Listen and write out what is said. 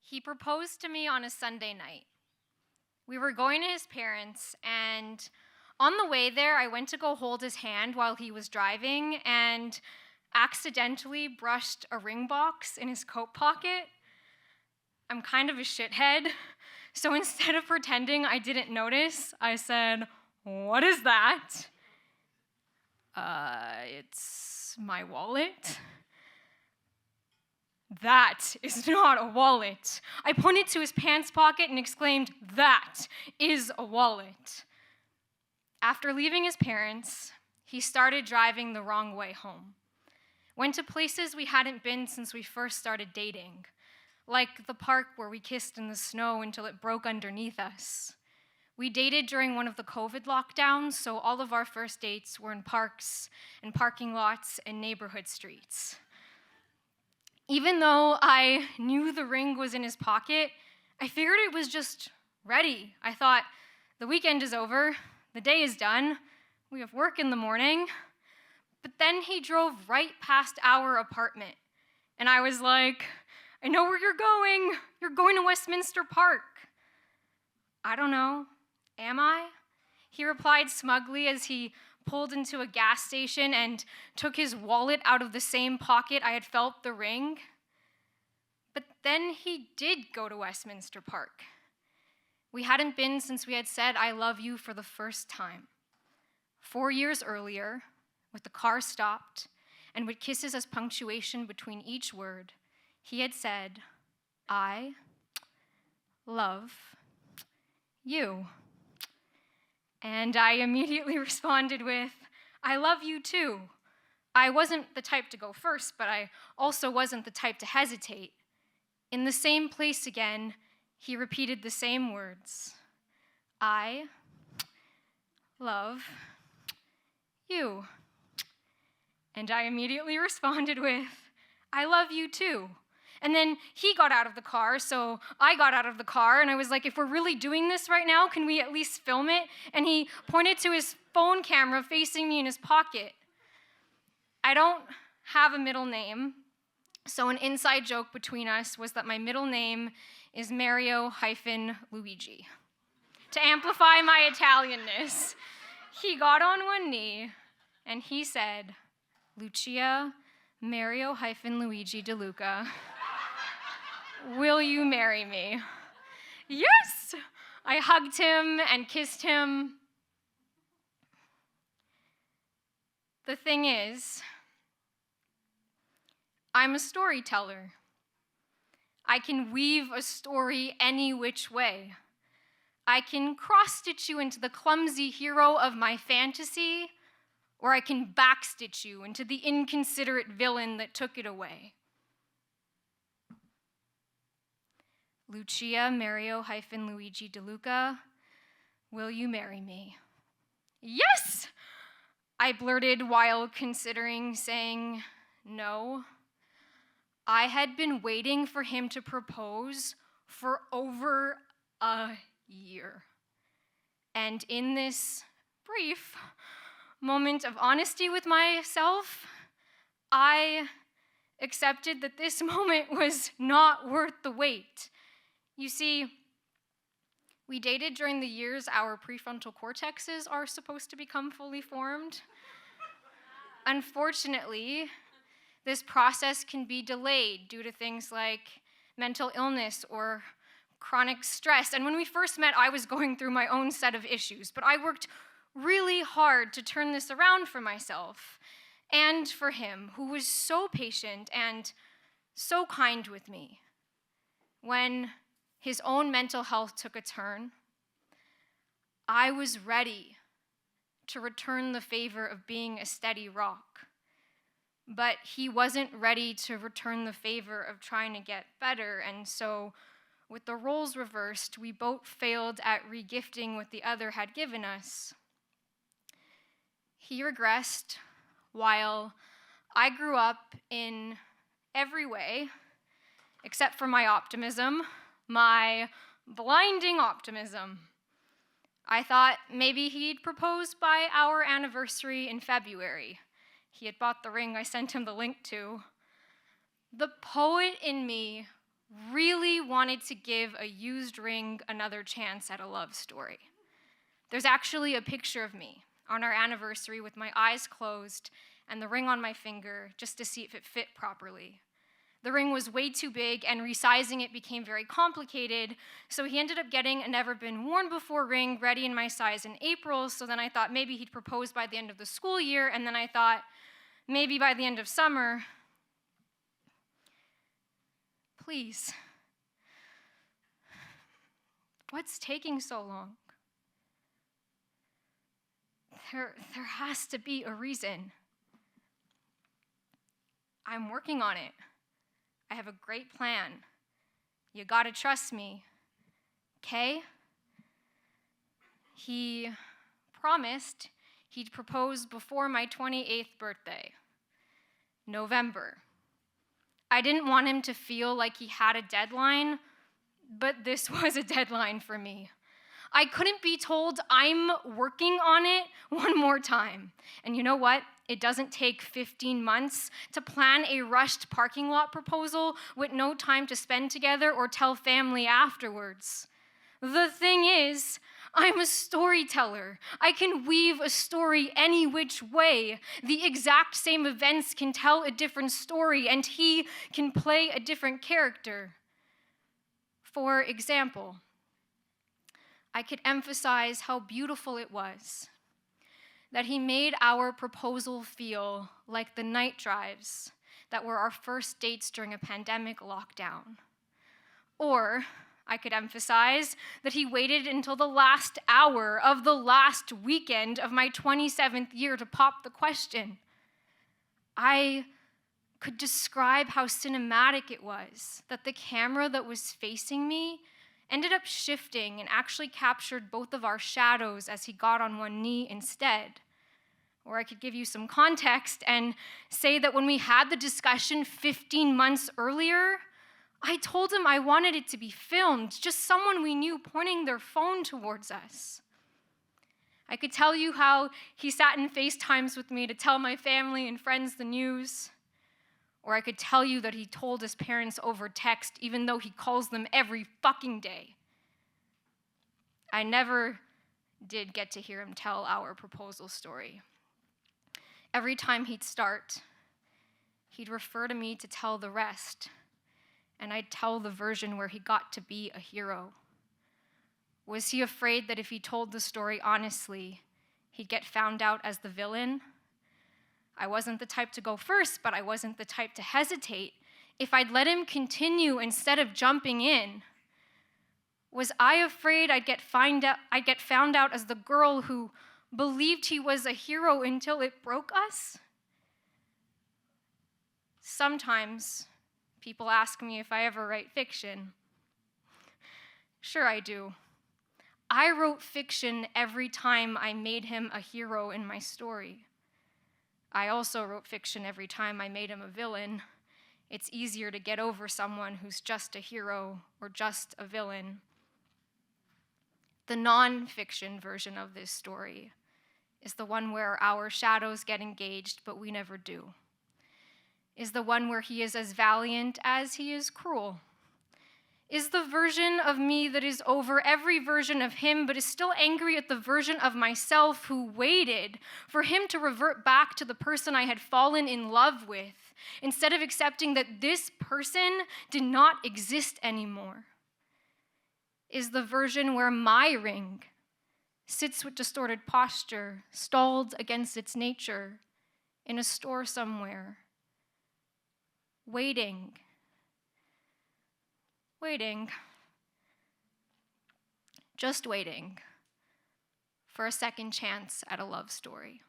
He proposed to me on a Sunday night. We were going to his parents, and on the way there, I went to go hold his hand while he was driving and accidentally brushed a ring box in his coat pocket. I'm kind of a shithead, so instead of pretending I didn't notice, I said, "What is that?" It's my wallet." "That is not a wallet." I pointed to his pants pocket and exclaimed, "That is a wallet." After leaving his parents, he started driving the wrong way home. Went to places we hadn't been since we first started dating, like the park where we kissed in the snow until it broke underneath us. We dated during one of the COVID lockdowns, so all of our first dates were in parks and parking lots and neighborhood streets. Even though I knew the ring was in his pocket, I figured it was just ready. I thought, the weekend is over, the day is done, we have work in the morning. But then he drove right past our apartment, and I was like, "I know where you're going. You're going to Westminster Park." "I don't know. Am I?" he replied smugly as he pulled into a gas station and took his wallet out of the same pocket I had felt the ring. But then he did go to Westminster Park. We hadn't been since we had said "I love you" for the first time. 4 years earlier, with the car stopped and with kisses as punctuation between each word, he had said, "I love you." And I immediately responded with, "I love you too." I wasn't the type to go first, but I also wasn't the type to hesitate. In the same place again, he repeated the same words, "I love you." And I immediately responded with, "I love you too." And then he got out of the car, so I got out of the car, and I was like, "If we're really doing this right now, can we at least film it?" And he pointed to his phone camera facing me in his pocket. I don't have a middle name, so an inside joke between us was that my middle name is Mario-Luigi. To amplify my Italianness, he got on one knee, and he said, "Lucia Mario-Luigi de Luca, will you marry me?" Yes! I hugged him and kissed him. The thing is, I'm a storyteller. I can weave a story any which way. I can cross-stitch you into the clumsy hero of my fantasy, or I can backstitch you into the inconsiderate villain that took it away. Lucia Mario-Luigi de Luca, will you marry me? Yes! I blurted while considering saying no. I had been waiting for him to propose for over a year. And in this brief moment of honesty with myself, I accepted that this moment was not worth the wait. You see, we dated during the years our prefrontal cortexes are supposed to become fully formed. Unfortunately, this process can be delayed due to things like mental illness or chronic stress. And when we first met, I was going through my own set of issues, but I worked really hard to turn this around for myself and for him, who was so patient and so kind with me. When his own mental health took a turn, I was ready to return the favor of being a steady rock. But he wasn't ready to return the favor of trying to get better, and so with the roles reversed, we both failed at regifting what the other had given us. He regressed while I grew up in every way, except for my optimism, my blinding optimism. I thought maybe he'd propose by our anniversary in February. He had bought the ring I sent him the link to. The poet in me really wanted to give a used ring another chance at a love story. There's actually a picture of me on our anniversary with my eyes closed and the ring on my finger just to see if it fit properly. The ring was way too big, and resizing it became very complicated, so he ended up getting a never-been-worn-before ring ready in my size in April, so then I thought maybe he'd propose by the end of the school year, and then I thought maybe by the end of summer. Please. What's taking so long? There has to be a reason. I'm working on it. I have a great plan. You gotta trust me, okay? He promised he'd propose before my 28th birthday, November. I didn't want him to feel like he had a deadline, but this was a deadline for me. I couldn't be told I'm working on it one more time. And you know what? It doesn't take 15 months to plan a rushed parking lot proposal with no time to spend together or tell family afterwards. The thing is, I'm a storyteller. I can weave a story any which way. The exact same events can tell a different story, and he can play a different character. For example, I could emphasize how beautiful it was that he made our proposal feel like the night drives that were our first dates during a pandemic lockdown. Or I could emphasize that he waited until the last hour of the last weekend of my 27th year to pop the question. I could describe how cinematic it was that the camera that was facing me ended up shifting and actually captured both of our shadows as he got on one knee instead. Or I could give you some context and say that when we had the discussion 15 months earlier, I told him I wanted it to be filmed, just someone we knew pointing their phone towards us. I could tell you how he sat in FaceTimes with me to tell my family and friends the news. Or I could tell you that he told his parents over text, even though he calls them every fucking day. I never did get to hear him tell our proposal story. Every time he'd start, he'd refer to me to tell the rest, and I'd tell the version where he got to be a hero. Was he afraid that if he told the story honestly, he'd get found out as the villain? I wasn't the type to go first, but I wasn't the type to hesitate. If I'd let him continue instead of jumping in, was I afraid I'd get found out as the girl who believed he was a hero until it broke us? Sometimes people ask me if I ever write fiction. Sure, I do. I wrote fiction every time I made him a hero in my story. I also wrote fiction every time I made him a villain. It's easier to get over someone who's just a hero or just a villain. The non-fiction version of this story is the one where our shadows get engaged, but we never do. Is the one where he is as valiant as he is cruel. Is the version of me that is over every version of him, but is still angry at the version of myself who waited for him to revert back to the person I had fallen in love with, instead of accepting that this person did not exist anymore. Is the version where my ring sits with distorted posture, stalled against its nature, in a store somewhere, waiting, just waiting for a second chance at a love story.